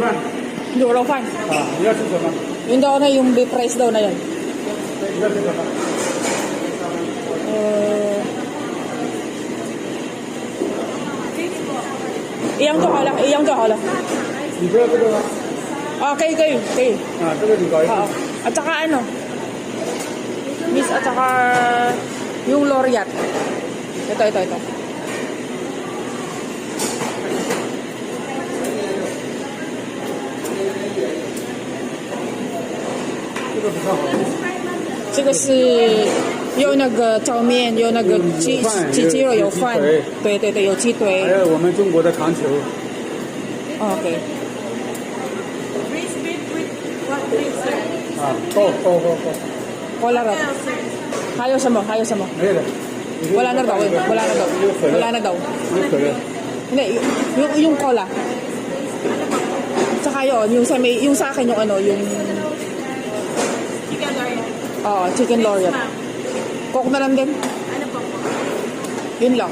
饭。 牛肉饭。你要吃什么？ Yun daw na yung beef rice daw na yun. 你要吃什么？ Iyang to hala, iyang to hala. 你不要这个吗？ Okay, okay. 这个你搞一个。 Oo. At saka ano? Miss, at saka yung Loriat. Ito. 这个不太好。这个是有那个炒面，有那个鸡肉，有饭，对，有鸡腿。还有我们中国的糖球。 OK。 够。 Wala raw. Hayo sa mo. 没有的。 Wala na daw. 有可乐。 Hindi, yung cola. Tsaka yun, yung sa akin yung ano, yung... Chicken Loriat. Oo, chicken Loriat. Coke na lang din. Ano po? Yun lang.